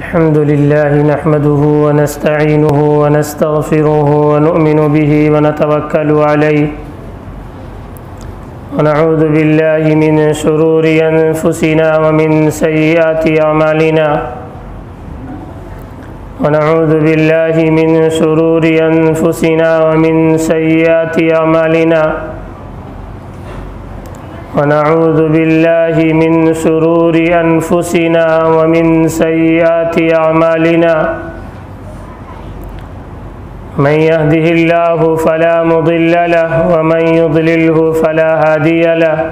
अल्हम्दुलिल्लाह नहमदुहु व नस्तईनुहु व नस्तगफिरुहु व नु'मिनु बिही व नतवक्कलु अलैहि व नऊज़ु बिल्लाहि मिन शुरूरि अनफुसिना व मिन सय्यिआति अमालिना व नऊज़ु बिल्लाहि मिन शुरूरि अनफुसिना व मिन सय्यिआति अमालिना वनऊज़ु बिल्लाहि मिन शुरूरि अनफुसिना व मिन सय्यिआति अमालिना मन यहदिहिल्लाहु फला मुदिल्ल लहु व मन युद्लिल्हु फला हादिय लहु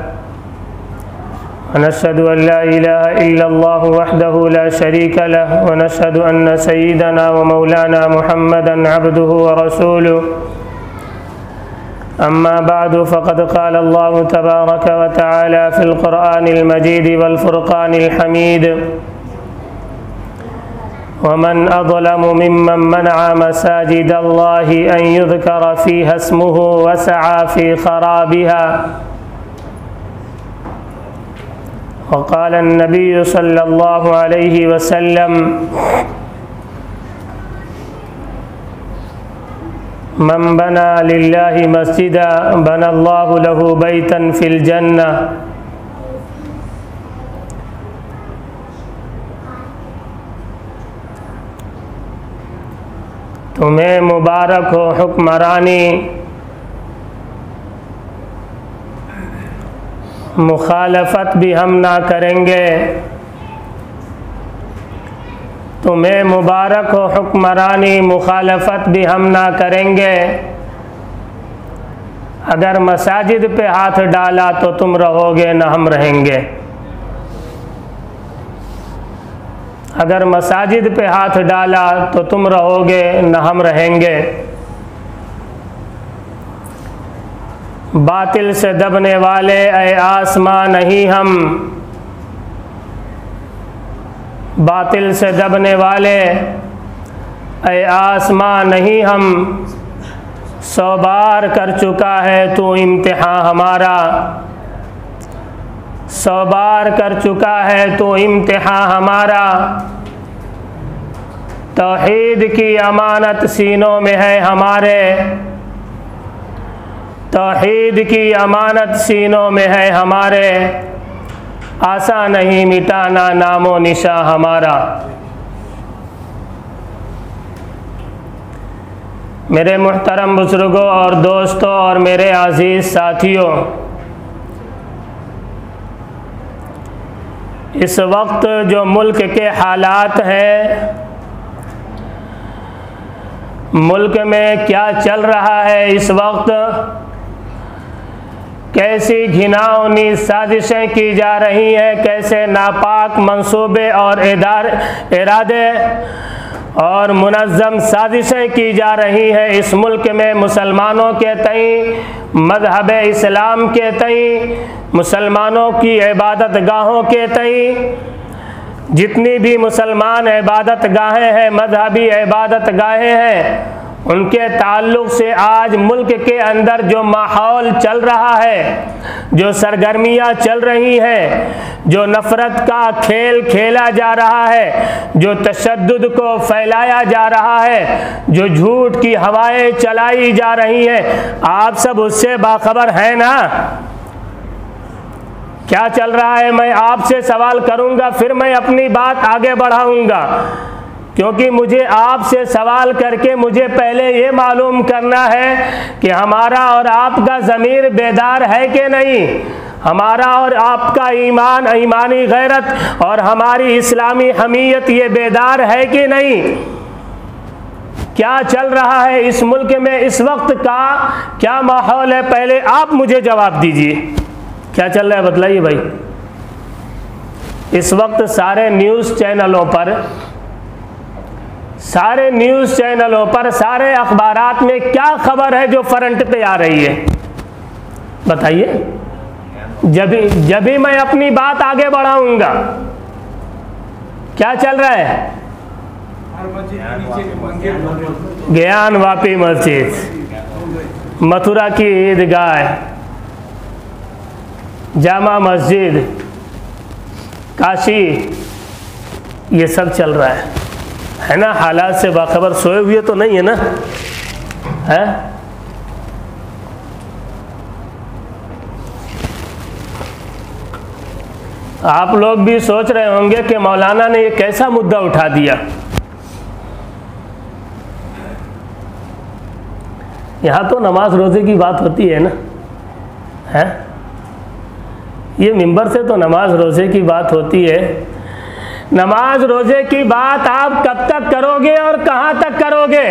व नशहदु अन ला इलाहा इल्लल्लाहु वहदहु ला शरीक लहु व नशहदु अन्न सय्यिदना व मौलाना मुहम्मदन अब्दुहु व रसूलुहु अम्मा बादु फ़क़द क़ाल अल्लाहु तबारक व तआला फ़िल क़ुरआनिल मजीद वल फ़ुरक़ानिल हमीद वमन अज़लमु मिम्मन मनअ मसाजिदल्लाहि अन युज़करा फ़ीहा इस्मुहु व सअा फ़ी ख़राबिहा व क़ाल अन्नबिय्यु सल्लल्लाहु अलैहि वसल्लम मन बना लिल्लाहि मस्जिदा बनल्लाहु लहु बैतन फिल जन्नह। तुम्हें मुबारक हो हुक्मरानी, मुखालफत भी हम ना करेंगे। तुम्हें मुबारक हो हुक्मरानी, मुखालफत भी हम ना करेंगे। अगर मसाजिद पे हाथ डाला तो तुम रहोगे न हम रहेंगे। अगर मसाजिद पे हाथ डाला तो तुम रहोगे न हम रहेंगे। बातिल से दबने वाले ऐ आसमां नहीं हम, बातिल से दबने वाले ऐ आसमां नहीं हम। 100 बार कर चुका है तू इम्तिहान हमारा, 100 बार कर चुका है तू इम्तिहान हमारा। तौहीद की अमानत सीनों में है हमारे, तौहीद की अमानत सीनों में है हमारे। आसा नहीं मिटाना नामो निशा हमारा। मेरे मुहतरम बुजुर्गों और दोस्तों और मेरे अजीज साथियों, इस वक्त जो मुल्क के हालात हैं, मुल्क में क्या चल रहा है इस वक्त, कैसी घिनौनी साजिशें की जा रही हैं, कैसे नापाक मंसूबे और इरादे और मुनज़्ज़म साजिशें की जा रही हैं इस मुल्क में मुसलमानों के तई, मज़हब इस्लाम के तई, मुसलमानों की इबादत गाहों के तई। जितनी भी मुसलमान इबादत गाहें हैं, मज़हबी इबादत गाहें हैं, उनके ताल्लुक़ से आज मुल्क के अंदर जो माहौल चल रहा है, जो सरगर्मियाँ चल रही हैं, जो नफ़रत का खेल खेला जा रहा है, जो तशद्दुद को फैलाया जा रहा है, जो झूठ की हवाएं चलाई जा रही हैं, आप सब उससे बाखबर हैं ना? क्या चल रहा है मैं आपसे सवाल करूँगा, फिर मैं अपनी बात आगे बढ़ाऊँगा, क्योंकि मुझे आपसे सवाल करके मुझे पहले ये मालूम करना है कि हमारा और आपका ज़मीर बेदार है कि नहीं, हमारा और आपका ईमान, ईमानी गैरत और हमारी इस्लामी हमीयत ये बेदार है कि नहीं। क्या चल रहा है इस मुल्क में इस वक्त का, क्या माहौल है, पहले आप मुझे जवाब दीजिए। क्या चल रहा है बतलाइए भाई। इस वक्त सारे न्यूज़ चैनलों पर, सारे न्यूज़ चैनलों पर, सारे अखबारात में क्या खबर है जो फ्रंट पे आ रही है, बताइए। जब भी मैं अपनी बात आगे बढ़ाऊंगा, क्या चल रहा है? ज्ञान वापी मस्जिद, मथुरा की ईदगाह, जामा मस्जिद, काशी, ये सब चल रहा है। है ना, हालात से बाखबर सोए हुए तो नहीं है ना, है? आप लोग भी सोच रहे होंगे कि मौलाना ने ये कैसा मुद्दा उठा दिया। यहाँ तो नमाज रोज़े की बात होती है ना, है? ये मिंबर से तो नमाज रोज़े की बात होती है। नमाज रोज़े की बात आप कब तक करोगे और कहाँ तक करोगे?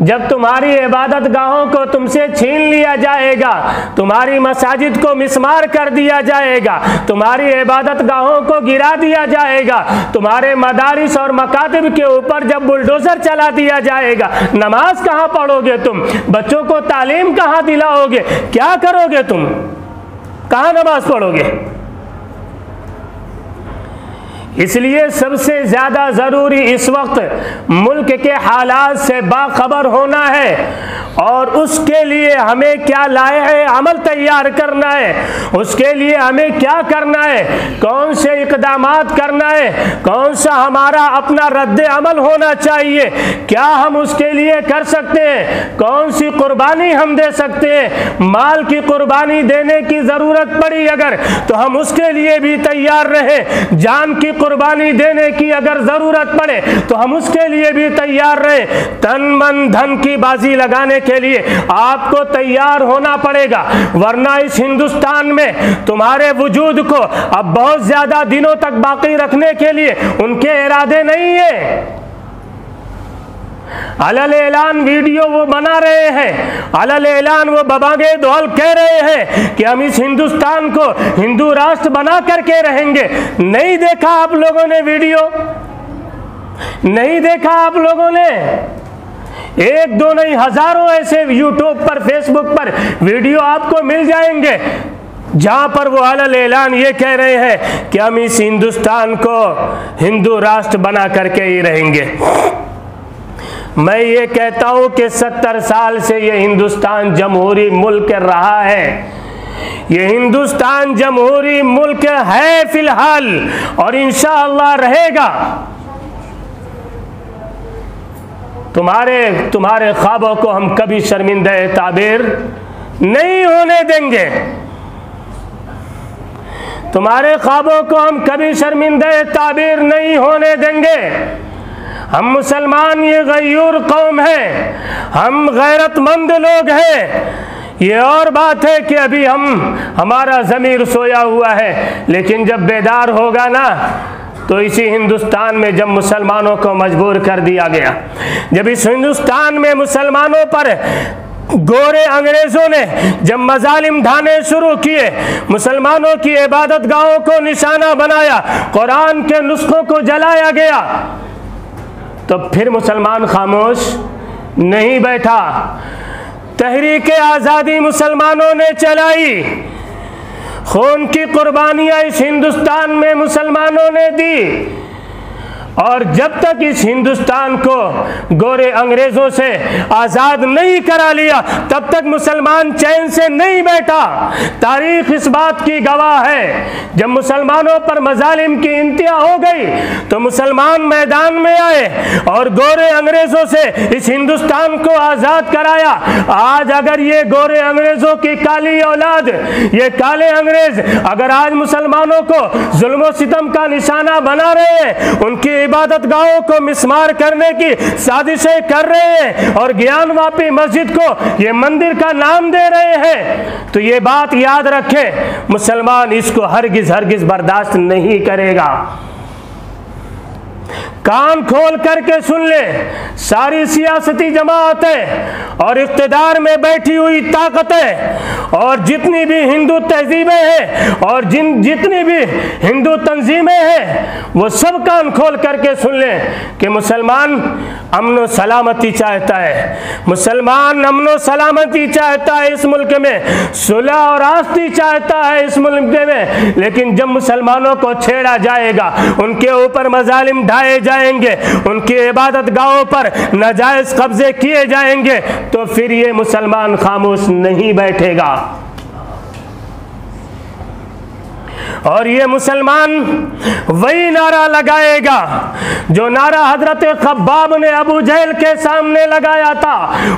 जब तुम्हारी इबादत गाहों को तुमसे छीन लिया जाएगा, तुम्हारी मसाजिद को मिस्मार कर दिया जाएगा, तुम्हारी इबादत गाहों को गिरा दिया जाएगा, तुम्हारे मदारिस और मकातिब के ऊपर जब बुलडोजर चला दिया जाएगा, नमाज कहाँ पढ़ोगे तुम? बच्चों को तालीम कहाँ दिलाओगे? क्या करोगे तुम? कहाँ नमाज पढ़ोगे? इसलिए सबसे ज़्यादा ज़रूरी इस वक्त मुल्क के हालात से बाखबर होना है और उसके लिए हमें क्या लाए अमल तैयार करना है, उसके लिए हमें क्या करना है, कौन से इक़दामात करना है, कौन सा हमारा अपना रद्द अमल होना चाहिए, क्या हम उसके लिए कर सकते हैं, कौन सी कुर्बानी हम दे सकते हैं। माल की कुर्बानी देने की ज़रूरत पड़ी अगर तो हम उसके लिए भी तैयार रहें, जान की कुर्बानी देने की अगर ज़रूरत पड़े तो हम उसके लिए भी तैयार रहें। तन मन धन की बाजी लगाने के लिए आपको तैयार होना पड़ेगा, वरना इस हिंदुस्तान में तुम्हारे वजूद को अब बहुत ज़्यादा दिनों तक बाकी रखने के लिए उनके इरादे नहीं है। अलल ऐलान वीडियो वो बना रहे हैं, अलल ऐलान वो बबागे दौल कह रहे हैं कि हम इस हिंदुस्तान को हिंदू राष्ट्र बना करके रहेंगे। नहीं देखा आप लोगों ने वीडियो? नहीं देखा आप लोगों ने? एक दो नहीं, हजारों ऐसे यूट्यूब पर, फेसबुक पर वीडियो आपको मिल जाएंगे जहां पर वो अलल ऐलान ये कह रहे हैं कि हम इस हिंदुस्तान को हिंदू राष्ट्र बना करके ही रहेंगे। मैं ये कहता हूँ कि 70 साल से ये हिंदुस्तान जमहूरी मुल्क रहा है, ये हिंदुस्तान जमहूरी मुल्क है फिलहाल और इंशाअल्लाह रहेगा। तुम्हारे ख्वाबों को हम कभी शर्मिंदा ताबीर नहीं होने देंगे, तुम्हारे ख्वाबों को हम कभी शर्मिंदा ताबीर नहीं होने देंगे। हम मुसलमान ये गयूर कौम है, हम गैरतमंद लोग हैं। ये और बात है कि अभी हमारा ज़मीर सोया हुआ है, लेकिन जब बेदार होगा ना तो इसी हिंदुस्तान में जब मुसलमानों को मजबूर कर दिया गया, जब इस हिंदुस्तान में मुसलमानों पर गोरे अंग्रेजों ने जब मजालिम ढाने शुरू किए, मुसलमानों की इबादत गाहों को निशाना बनाया, कुरान के नुस्खों को जलाया गया, तो फिर मुसलमान खामोश नहीं बैठा। तहरीक आज़ादी मुसलमानों ने चलाई, खून की कुर्बानियाँ इस हिंदुस्तान में मुसलमानों ने दी, और जब तक इस हिंदुस्तान को गोरे अंग्रेजों से आज़ाद नहीं करा लिया तब तक मुसलमान चैन से नहीं बैठा। तारीख इस बात की गवाह है, जब मुसलमानों पर मजालिम की इंतहा हो गई तो मुसलमान मैदान में आए और गोरे अंग्रेजों से इस हिंदुस्तान को आज़ाद कराया। आज अगर ये गोरे अंग्रेजों की काली औलाद, ये काले अंग्रेज अगर आज मुसलमानों को जुल्म सितम का निशाना बना रहे हैं, उनकी इबादत गाहों को मिस्मार करने की साजिशें कर रहे हैं और ज्ञानवापी मस्जिद को ये मंदिर का नाम दे रहे हैं, तो ये बात याद रखें, मुसलमान इसको हरगिज बर्दाश्त नहीं करेगा। कान खोल करके सुन ले, सारी सियासती जमातें और इख्तिदार में बैठी हुई ताकतें और जितनी भी हिंदू तहजीबें हैं और जितनी भी हिंदू तंजीमें हैं, वो सब कान खोल करके सुन लें कि मुसलमान अमन सलामती चाहता है, मुसलमान अमन सलामती चाहता है इस मुल्क में, सुलह और आस्ती चाहता है इस मुल्क में। लेकिन जब मुसलमानों को छेड़ा जाएगा, उनके ऊपर मजालिम ढाए जाएंगे, उनकी इबादत गाहों पर नाजायज कब्जे किए जाएंगे, तो फिर ये मुसलमान खामोश नहीं बैठेगा। और ये मुसलमान वही नारा लगाएगा जो नारा हजरत खब्बाब ने अबू जहल के सामने लगाया था।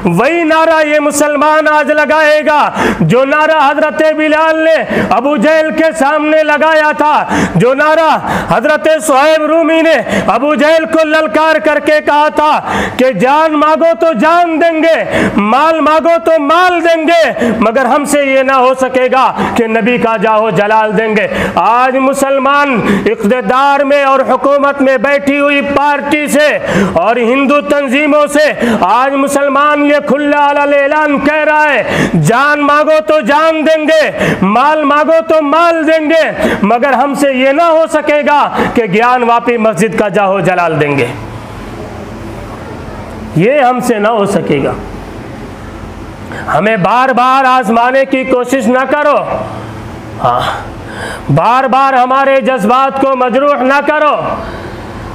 वही नारा ये मुसलमान आज लगाएगा जो नारा हजरत बिलाल ने अबू जहल के सामने लगाया था, जो नारा हजरत सुहैब रूमी ने अबू जहल को ललकार करके कहा था कि जान मांगो तो जान देंगे, माल मांगो तो माल देंगे, मगर हमसे ये ना हो सकेगा कि नबी का जाहो जलाल देंगे। आज मुसलमान इक़्तिदार में और हुकूमत में बैठी हुई पार्टी से और हिंदू तंजीमों से आज मुसलमान ये खुला ऐलान कह रहा है, जान मांगो तो जान देंगे, माल मांगो तो माल देंगे, मगर हमसे ये ना हो सकेगा कि ज्ञान वापी मस्जिद का जाहो जलाल देंगे। ये हमसे ना हो सकेगा। हमें बार बार आजमाने की कोशिश ना करो, हाँ, बार बार हमारे जज्बात को मजरूह ना करो,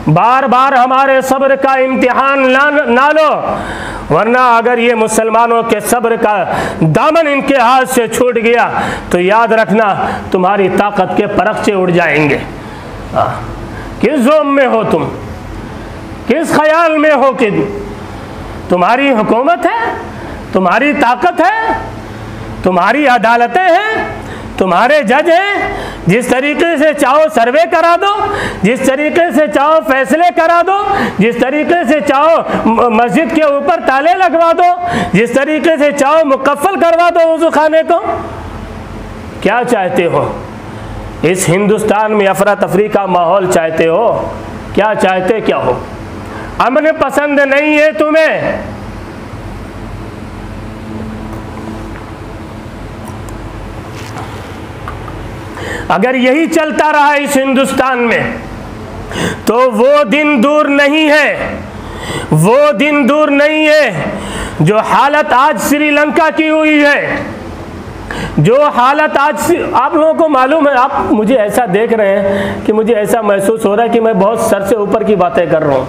बार बार हमारे सब्र का इम्तिहान ना लो, वरना अगर ये मुसलमानों के सब्र का दामन इनके हाथ से छूट गया तो याद रखना तुम्हारी ताकत के परखचे उड़ जाएंगे। किस जोम में हो तुम, किस ख्याल में हो कि तुम्हारी हुकूमत है, तुम्हारी ताकत है, तुम्हारी अदालतें हैं, तुम्हारे जज हैं, जिस तरीके से चाहो सर्वे करा दो, जिस तरीके से चाहो फैसले करा दो, जिस तरीके से चाहो मस्जिद के ऊपर ताले लगवा दो, जिस तरीके से चाहो मुकफ्फल करवा दो वज़ू खाने को। क्या चाहते हो? इस हिंदुस्तान में अफरा तफरी का माहौल चाहते हो? क्या चाहते क्या हो? अमन पसंद नहीं है तुम्हें? अगर यही चलता रहा इस हिंदुस्तान में तो वो दिन दूर नहीं है, वो दिन दूर नहीं है जो हालत आज श्रीलंका की हुई है, जो हालत आज आप लोगों को मालूम है। आप मुझे ऐसा देख रहे हैं कि मुझे ऐसा महसूस हो रहा है कि मैं बहुत सर से ऊपर की बातें कर रहा हूँ।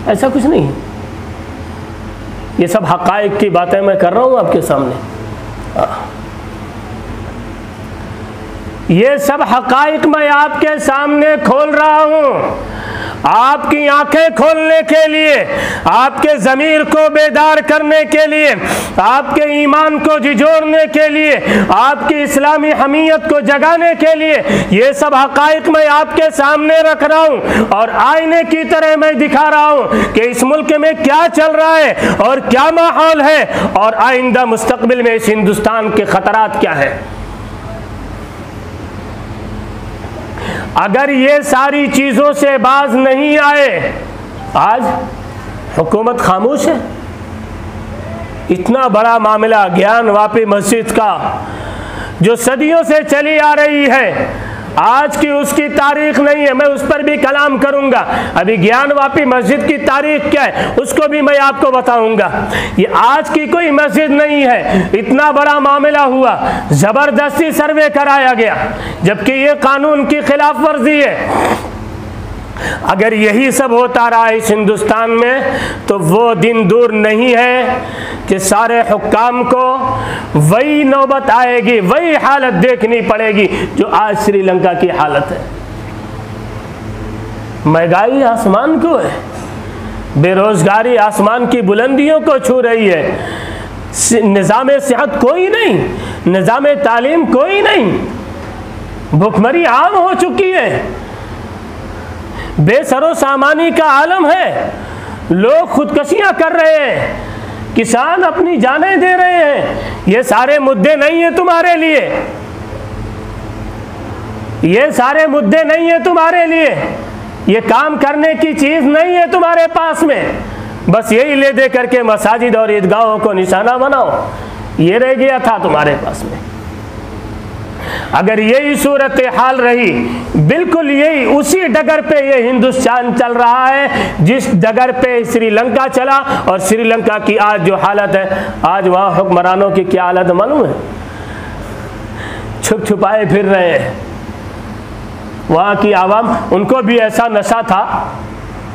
ऐसा कुछ नहीं, ये सब हक़ाइक़ की बातें मैं कर रहा हूँ आपके सामने। ये सब हक़ाइक़ मैं आपके सामने खोल रहा हूँ, आपकी आंखें खोलने के लिए, आपके ज़मीर को बेदार करने के लिए, आपके ईमान को झिझोड़ने के लिए, आपकी इस्लामी हमीयत को जगाने के लिए ये सब हक़ाइक़ मैं आपके सामने रख रहा हूँ और आईने की तरह मैं दिखा रहा हूँ कि इस मुल्क में क्या चल रहा है और क्या माहौल है और आइंदा मुस्तक़बिल में इस हिंदुस्तान के ख़तरात क्या है। अगर ये सारी चीज़ों से बाज नहीं आए, आज हुकूमत खामोश है। इतना बड़ा मामला ज्ञान वापी मस्जिद का जो सदियों से चली आ रही है, आज की उसकी तारीख नहीं है, मैं उस पर भी कलाम करूंगा। अभी ज्ञान वापी मस्जिद की तारीख क्या है उसको भी मैं आपको बताऊंगा। ये आज की कोई मस्जिद नहीं है, इतना बड़ा मामला हुआ, ज़बरदस्ती सर्वे कराया गया, जबकि ये कानून की खिलाफ वर्जी है। अगर यही सब होता रहा इस हिंदुस्तान में तो वो दिन दूर नहीं है कि सारे हुक्काम को वही नौबत आएगी, वही हालत देखनी पड़ेगी जो आज श्रीलंका की हालत है। महंगाई आसमान को है, बेरोजगारी आसमान की बुलंदियों को छू रही है, निज़ाम सेहत कोई नहीं, निज़ाम तालीम कोई नहीं, भुखमरी आम हो चुकी है, बेसरो सामानी का आलम है, लोग खुदकशियां कर रहे हैं, किसान अपनी जानें दे रहे हैं। ये सारे मुद्दे नहीं है तुम्हारे लिए, ये सारे मुद्दे नहीं है तुम्हारे लिए, ये काम करने की चीज नहीं है तुम्हारे पास में। बस यही ले दे करके मसाजिद और ईदगाहों को निशाना बनाओ, ये रह गया था तुम्हारे पास में। अगर यही सूरत हाल रही, बिल्कुल यही उसी डगर पे ये हिंदुस्तान चल रहा है जिस डगर पे श्रीलंका चला, और श्रीलंका की आज जो हालत है, आज वहाँ हुक्मरानों की क्या हालत मालूम है? छुप छुपाए फिर रहे हैं। वहाँ की आवाम, उनको भी ऐसा नशा था,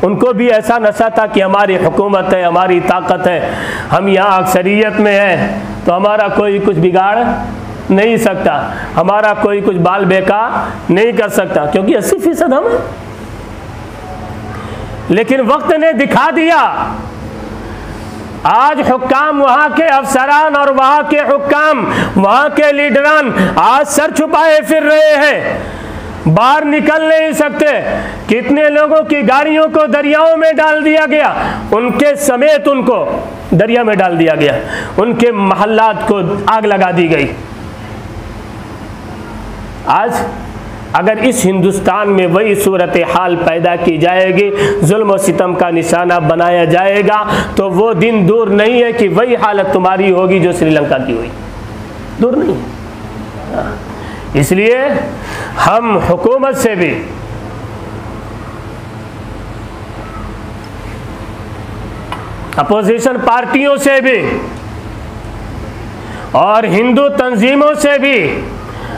उनको भी ऐसा नशा था कि हमारी हुकूमत है, हमारी ताकत है, हम यहाँ अक्सरियत में हैं तो हमारा कोई कुछ बिगाड़ नहीं सकता, हमारा कोई कुछ बाल बेका नहीं कर सकता, क्योंकि 80% हम हैं। लेकिन वक्त ने दिखा दिया, आज हुक्काम, वहां के अफसरान और वहां के हुक्काम, वहां के लीडरान आज सर छुपाए फिर रहे हैं, बाहर निकल नहीं सकते। कितने लोगों की गाड़ियों को दरियाओं में डाल दिया गया, उनके समेत उनको दरिया में डाल दिया गया, उनके महल्लात को आग लगा दी गई। आज अगर इस हिंदुस्तान में वही सूरत हाल पैदा की जाएगी, जुल्म और सितम का निशाना बनाया जाएगा, तो वो दिन दूर नहीं है कि वही हालत तुम्हारी होगी जो श्रीलंका की हुई, दूर नहीं है। इसलिए हम हुकूमत से भी अपोजिशन पार्टियों से भी और हिंदू तंजीमों से भी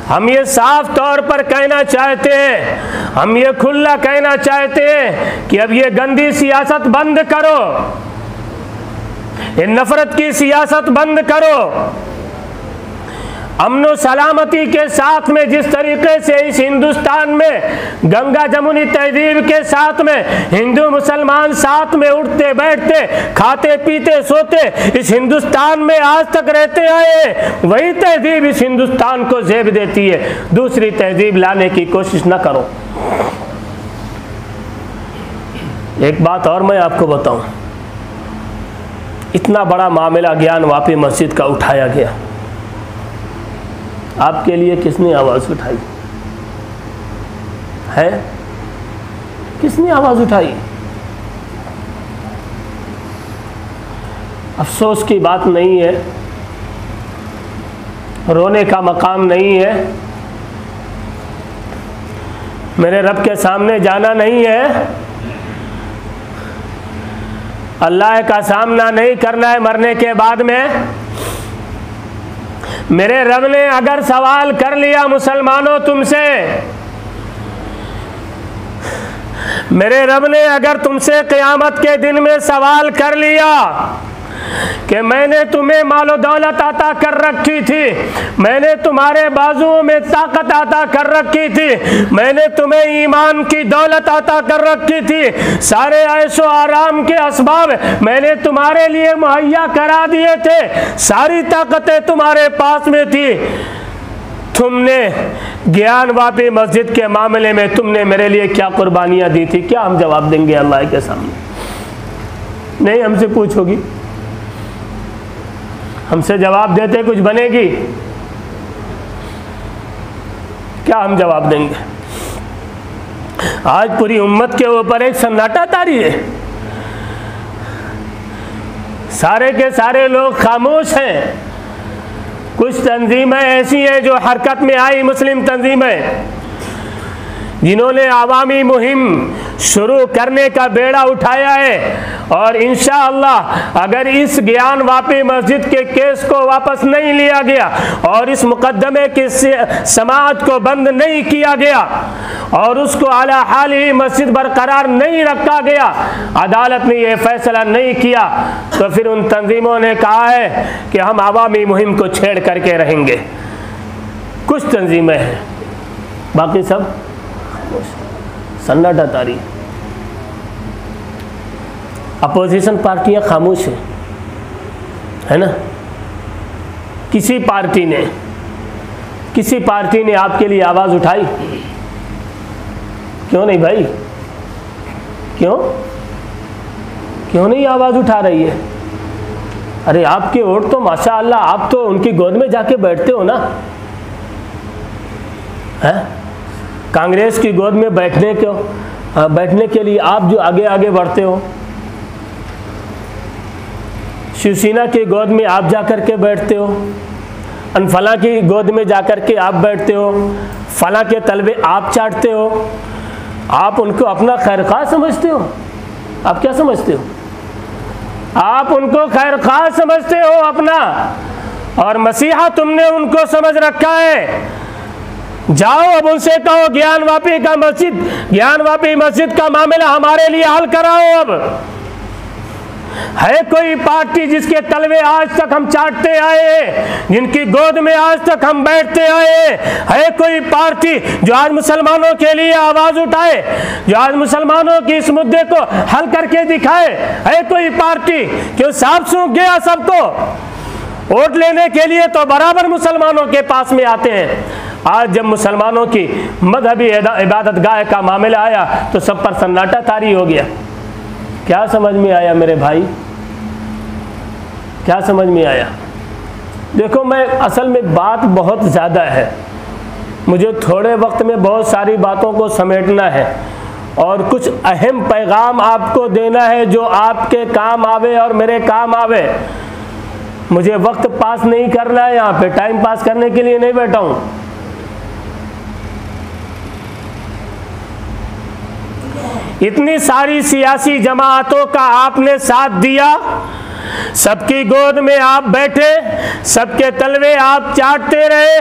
हम ये साफ तौर पर कहना चाहते हैं, हम ये खुला कहना चाहते हैं कि अब ये गंदी सियासत बंद करो, ये नफरत की सियासत बंद करो। अमन सलामती के साथ में जिस तरीके से इस हिंदुस्तान में गंगा जमुनी तहजीब के साथ में हिंदू मुसलमान साथ में उठते बैठते खाते पीते सोते इस हिंदुस्तान में आज तक रहते आए, वही तहजीब इस हिंदुस्तान को जेब देती है। दूसरी तहजीब लाने की कोशिश न करो। एक बात और मैं आपको बताऊं, इतना बड़ा मामला ज्ञान वापी मस्जिद का उठाया गया, आपके लिए किसने आवाज़ उठाई है? किसने आवाज़ उठाई? अफसोस की बात नहीं है, रोने का मकाम नहीं है, मेरे रब के सामने जाना नहीं है, अल्लाह का सामना नहीं करना है मरने के बाद में। मेरे रब ने अगर सवाल कर लिया मुसलमानों तुमसे, मेरे रब ने अगर तुमसे क़यामत के दिन में सवाल कर लिया कि मैंने तुम्हें मालो दौलत अता कर रखी थी, मैंने तुम्हारे बाजुओं में ताकत अता कर रखी थी, मैंने तुम्हें ईमान की दौलत अता कर रखी थी, सारे ऐशो आराम के असबाब मैंने तुम्हारे लिए मुहैया करा दिए थे, सारी ताकतें तुम्हारे पास में थी, तुमने ज्ञान वापी मस्जिद के मामले में तुमने मेरे लिए क्या कुर्बानियाँ दी थी? क्या हम जवाब देंगे अल्लाह के सामने? नहीं, हमसे पूछोगी, हमसे जवाब देते कुछ बनेगी? क्या हम जवाब देंगे? आज पूरी उम्मत के ऊपर एक सन्नाटा तारी है, सारे के सारे लोग खामोश हैं। कुछ तंजीमें ऐसी हैं जो हरकत में आई, मुस्लिम तंजीमें, जिन्होंने आवामी मुहिम शुरू करने का बेड़ा उठाया है, और इंशाअल्लाह अगर इस ज्ञान वापी मस्जिद के केस को वापस नहीं लिया गया और इस मुकदमे की समाअत को बंद नहीं किया गया और उसको आला हाल ही मस्जिद बरकरार नहीं रखा गया, अदालत ने यह फैसला नहीं किया, तो फिर उन तंजीमों ने कहा है कि हम आवामी मुहिम को छेड़ करके रहेंगे। कुछ तंजीमें हैं, बाकी सब सन्नाटा तारी। अपोजिशन पार्टियां खामोश है ना? किसी पार्टी ने आपके लिए आवाज़ उठाई? क्यों नहीं भाई? क्यों नहीं आवाज़ उठा रही है? अरे आपके वोट तो माशाअल्लाह, आप तो उनकी गोद में जाके बैठते हो ना, है? कांग्रेस की गोद में बैठने के लिए आप जो आगे आगे बढ़ते हो, शिवसेना की गोद में आप जाकर के बैठते हो, अनफला की गोद में जाकर के आप बैठते हो, फला के तलबे आप चाटते हो, आप उनको अपना खैरख्वाह समझते हो? आप क्या समझते हो? आप उनको खैरख्वाह समझते हो अपना, और मसीहा तुमने उनको समझ रखा है। जाओ अब उनसे कहो ज्ञान वापी मस्जिद का मामला हमारे लिए हल कराओ। अब है कोई पार्टी जिसके तलवे आज तक हम चाटते आए हैं, जिनकी गोद में आज तक हम बैठते आए हैं? है कोई पार्टी जो आज मुसलमानों के लिए आवाज उठाए, जो आज मुसलमानों के इस मुद्दे को हल करके दिखाए? है कोई पार्टी? क्यों साफ सूख गया सबको? वोट लेने के लिए तो बराबर मुसलमानों के पास में आते हैं। आज जब मुसलमानों की मजहबी इबादत गाह का मामला आया तो सब पर सन्नाटा तारी हो गया। क्या समझ में आया मेरे भाई? क्या समझ में आया? देखो, मैं असल में बात बहुत ज़्यादा है, मुझे थोड़े वक्त में बहुत सारी बातों को समेटना है और कुछ अहम पैगाम आपको देना है जो आपके काम आवे और मेरे काम आवे। मुझे वक्त पास नहीं करना है, यहाँ पे टाइम पास करने के लिए नहीं बैठा हूँ। इतनी सारी सियासी जमातों का आपने साथ दिया, सबकी गोद में आप बैठे, सबके तलवे आप चाटते रहे,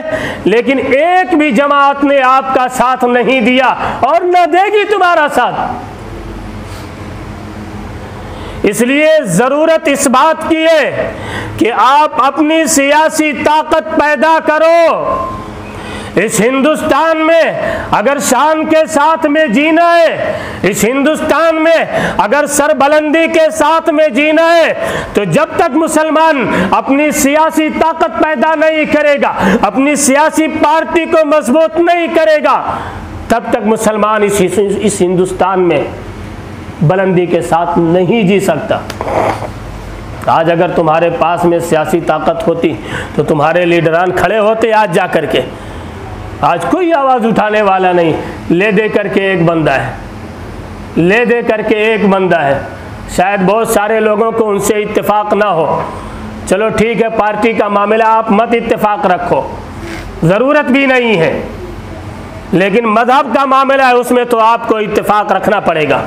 लेकिन एक भी जमात ने आपका साथ नहीं दिया और न देगी तुम्हारा साथ। इसलिए जरूरत इस बात की है कि आप अपनी सियासी ताकत पैदा करो। इस हिंदुस्तान में अगर शान के साथ में जीना है, इस हिंदुस्तान में अगर सरबलंदी के साथ में जीना है, तो जब तक मुसलमान अपनी सियासी ताकत पैदा नहीं करेगा, अपनी सियासी पार्टी को मजबूत नहीं करेगा, तब तक मुसलमान इस हिंदुस्तान में बुलंदी के साथ नहीं जी सकता। आज अगर तुम्हारे पास में सियासी ताकत होती तो तुम्हारे लीडरान खड़े होते आज जा करके। आज कोई आवाज़ उठाने वाला नहीं, ले दे करके एक बंदा है, ले दे करके एक बंदा है। शायद बहुत सारे लोगों को उनसे इत्तेफाक ना हो, चलो ठीक है, पार्टी का मामला आप मत इत्तेफाक रखो, ज़रूरत भी नहीं है, लेकिन मजहब का मामला है उसमें तो आपको इत्तेफाक रखना पड़ेगा।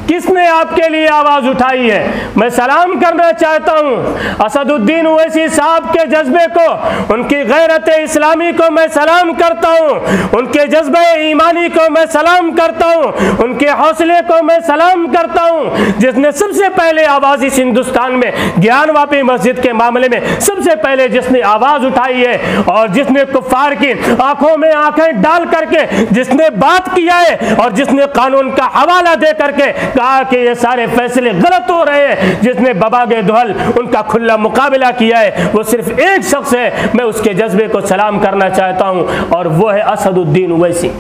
किसने आपके लिए आवाज उठाई है? मैं सलाम करना चाहता हूं असदुद्दीन ओवैसी साहब के जज्बे को, उनकी गैरत इस्लामी को मैं सलाम करता हूं, उनके जज्बे ईमानी को मैं सलाम करता हूं, उनके हौसले को मैं सलाम करता हूं, जिसने सबसे पहले आवाज इस हिंदुस्तान में ज्ञानवापी मस्जिद के मामले में सबसे पहले जिसने आवाज उठाई है और जिसने कुफ्फार की आंखों में आंखें डाल करके जिसने बात किया है और जिसने कानून का हवाला दे करके कहा कि ये सारे फैसले गलत हो रहे हैं, जिसने बबागे दुहल उनका खुला मुकाबला किया है, वो सिर्फ एक शख्स है। मैं उसके जज्बे को सलाम करना चाहता हूं और वो है असदुद्दीन ओवैसी।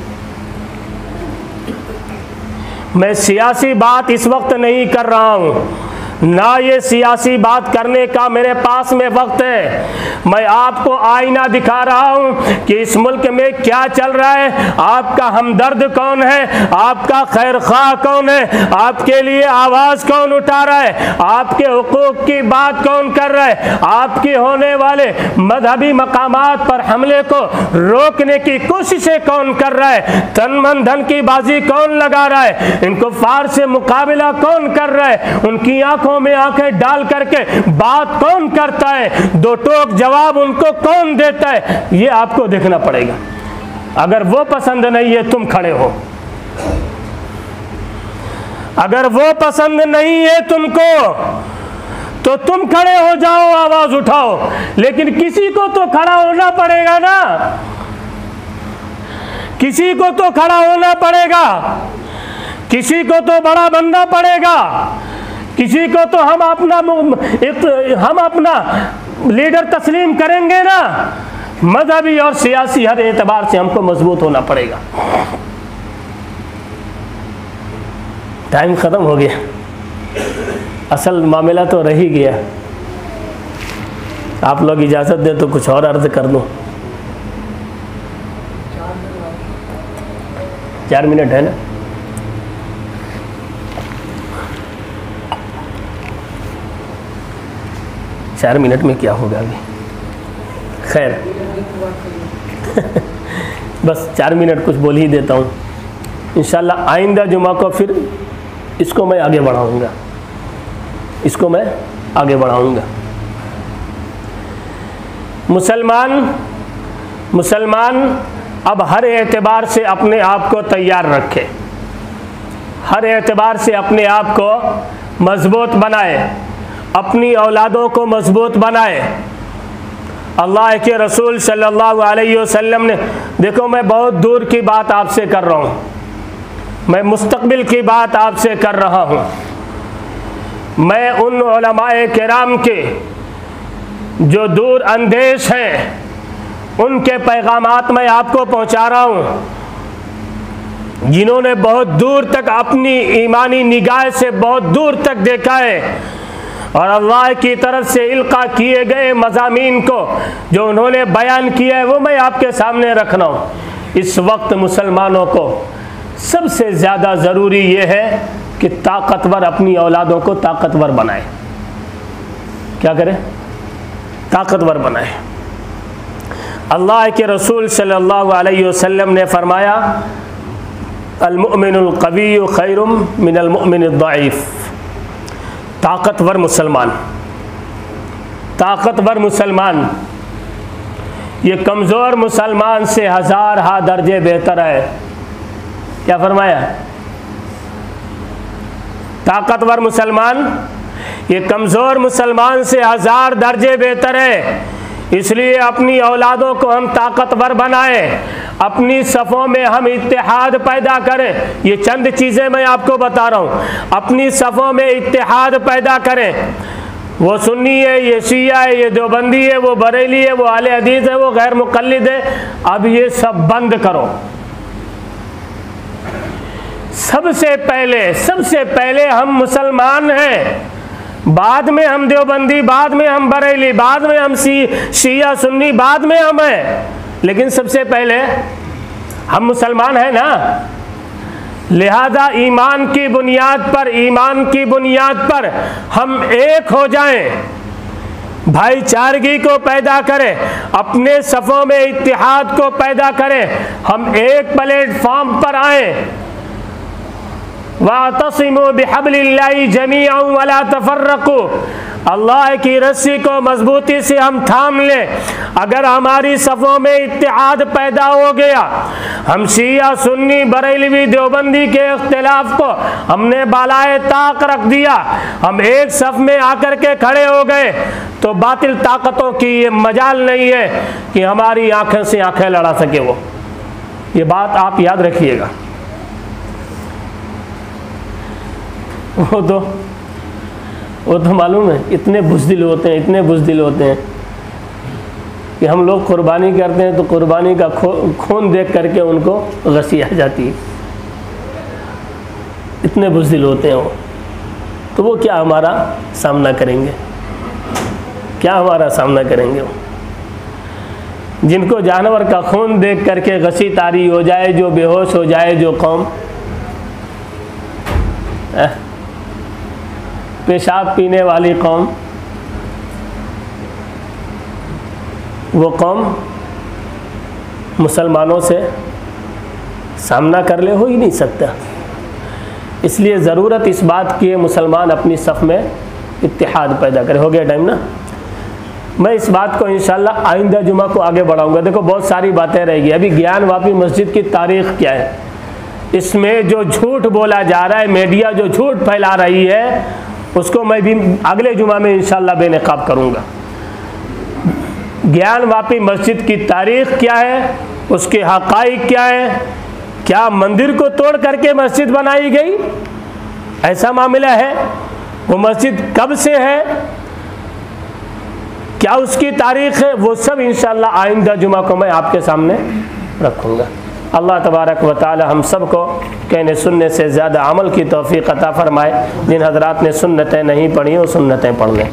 मैं सियासी बात इस वक्त नहीं कर रहा हूं, ना ये सियासी बात करने का मेरे पास में वक्त है। मैं आपको आईना दिखा रहा हूं कि इस मुल्क में क्या चल रहा है, आपका हमदर्द कौन है, आपका खैर ख्वाह कौन है, आपके लिए आवाज कौन उठा रहा है, आपके हुकूक की बात कौन कर रहा है, आपके होने वाले मजहबी मकामात पर हमले को रोकने की कोशिशें कौन कर रहा है, तन मन धन की बाजी कौन लगा रहा है, इनको फार से मुकाबला कौन कर रहा है, उनकी आंखों में आंखें डाल करके बात कौन करता है, दो टोक जवाब उनको कौन देता है, ये आपको देखना पड़ेगा। अगर वो पसंद नहीं है तुम खड़े हो, अगर वो पसंद नहीं है तुमको तो तुम खड़े हो जाओ, आवाज उठाओ, लेकिन किसी को तो खड़ा होना पड़ेगा ना, किसी को तो खड़ा होना पड़ेगा, किसी को तो बड़ा बनना पड़ेगा, किसी को तो हम अपना लीडर तस्लीम करेंगे ना। मजहबी और सियासी हर एतबार से हमको मजबूत होना पड़ेगा। टाइम खत्म हो गया, असल मामला तो रह ही गया। आप लोग इजाजत दे तो कुछ और अर्ज कर दूं। 4 मिनट है ना? चार मिनट में क्या होगा अभी? खैर बस 4 मिनट कुछ बोल ही देता हूँ। इंशाल्लाह आइंदा जुमा को फिर इसको मैं आगे बढ़ाऊँगा, इसको मैं आगे बढ़ाऊँगा। मुसलमान अब हर एतबार से अपने आप को तैयार रखे। हर एतबार से अपने आप को मजबूत बनाए, अपनी औलादों को मजबूत बनाए। अल्लाह के रसूल सल्लल्लाहु अलैहि वसल्लम ने, देखो मैं बहुत दूर की बात आपसे कर रहा हूँ, मैं मुस्तकबिल की बात आपसे कर रहा हूँ। मैं उन उलमाए किराम के जो दूर अंदेश हैं उनके पैगामात मैं आपको पहुँचा रहा हूँ, जिन्होंने बहुत दूर तक अपनी ईमानी निगाह से बहुत दूर तक देखा है और अल्लाह की तरफ से इल्का किए गए मज़ामीन को जो उन्होंने बयान किया है वो मैं आपके सामने रख रहा हूँ। इस वक्त मुसलमानों को सबसे ज़्यादा ज़रूरी ये है कि ताकतवर अपनी औलादों को ताकतवर बनाए। क्या करें? ताकतवर बनाए। अल्लाह के रसूल सल्लल्लाहु अलैहि वसल्लम ने फरमाया, अल-मुअमिनुल क़विय्यु खैरुम मिनल मुअमिनिद दईफ़। ताकतवर मुसलमान, ताकतवर मुसलमान ये कमज़ोर मुसलमान से हज़ार हा दर्जे बेहतर है। क्या फरमाया? ताकतवर मुसलमान ये कमज़ोर मुसलमान से हज़ार दर्जे बेहतर है। इसलिए अपनी औलादों को हम ताकतवर बनाएं, अपनी सफ़ों में हम इत्तेहाद पैदा करें। ये चंद चीज़ें मैं आपको बता रहा हूँ। अपनी सफ़ों में इत्तेहाद पैदा करें। वो सुन्नी है, ये शिया है, ये देवबंदी है, वो बरेली है, वो आले हदीस है, वो गैर मुक़ल्लिद है। अब ये सब बंद करो। सबसे पहले हम मुसलमान हैं, बाद में हम देवबंदी, बाद में हम बरेली, बाद में हम शिया सुन्नी, बाद में हम हैं, लेकिन सबसे पहले हम मुसलमान हैं ना। लिहाजा ईमान की बुनियाद पर हम एक हो जाएं, भाईचारगी को पैदा करें, अपने सफ़ों में इत्तिहाद को पैदा करें, हम एक प्लेटफॉर्म पर आएँ। वातसिमू बिहब्लिल्लाहि जमीअन वला तफर्रकू। अल्लाह की रस्सी को मजबूती से हम थाम लें। अगर हमारी सफ़ों में इत्तेहाद पैदा हो गया, हम शिया सुन्नी बरेलवी देवबंदी के इख्तिलाफ को हमने बालाए ताक रख दिया, हम एक सफ़ में आकर के खड़े हो गए, तो बातिल ताकतों की ये मजाल नहीं है कि हमारी आँखें से आँखें लड़ा सके वो। ये बात आप याद रखिएगा। वो तो मालूम है, इतने बुज़दिल होते हैं कि हम लोग कुर्बानी करते हैं तो कुर्बानी का खून देख करके उनको गसी आ जाती है। इतने बुज़दिल होते हैं वो। तो वो क्या हमारा सामना करेंगे? वो जिनको जानवर का खून देख करके गसी तारी हो जाए, जो बेहोश हो जाए, जो कौम पेशाब पीने वाली कौम, वो कौम मुसलमानों से सामना कर ले, हो ही नहीं सकता। इसलिए ज़रूरत इस बात की है मुसलमान अपनी सफ़ में इत्तिहाद पैदा करे। हो गया टाइम ना? मैं इस बात को इंशाल्लाह आइंदा जुमा को आगे बढ़ाऊंगा। देखो बहुत सारी बातें रहेगी। अभी ज्ञानवापी मस्जिद की तारीख़ क्या है, इसमें जो झूठ बोला जा रहा है, मीडिया जो झूठ फैला रही है, उसको मैं भी अगले जुमा में इंशाल्लाह बेनकाब करूँगा। ज्ञानवापी मस्जिद की तारीख़ क्या है, उसके हक़ाइक़ क्या है, क्या मंदिर को तोड़ करके मस्जिद बनाई गई, ऐसा मामला है? वो मस्जिद कब से है, क्या उसकी तारीख़ है, वो सब इंशाल्लाह आइंदा जुमा को मैं आपके सामने रखूँगा। अल्लाह तबारक व तआला हम सब को कहने सुनने से ज़्यादा अमल की तौफ़ीक़ अता फ़रमाए। जिन हज़रात ने सुन्नतें नहीं पढ़ी वो सुन्नतें पढ़ लें।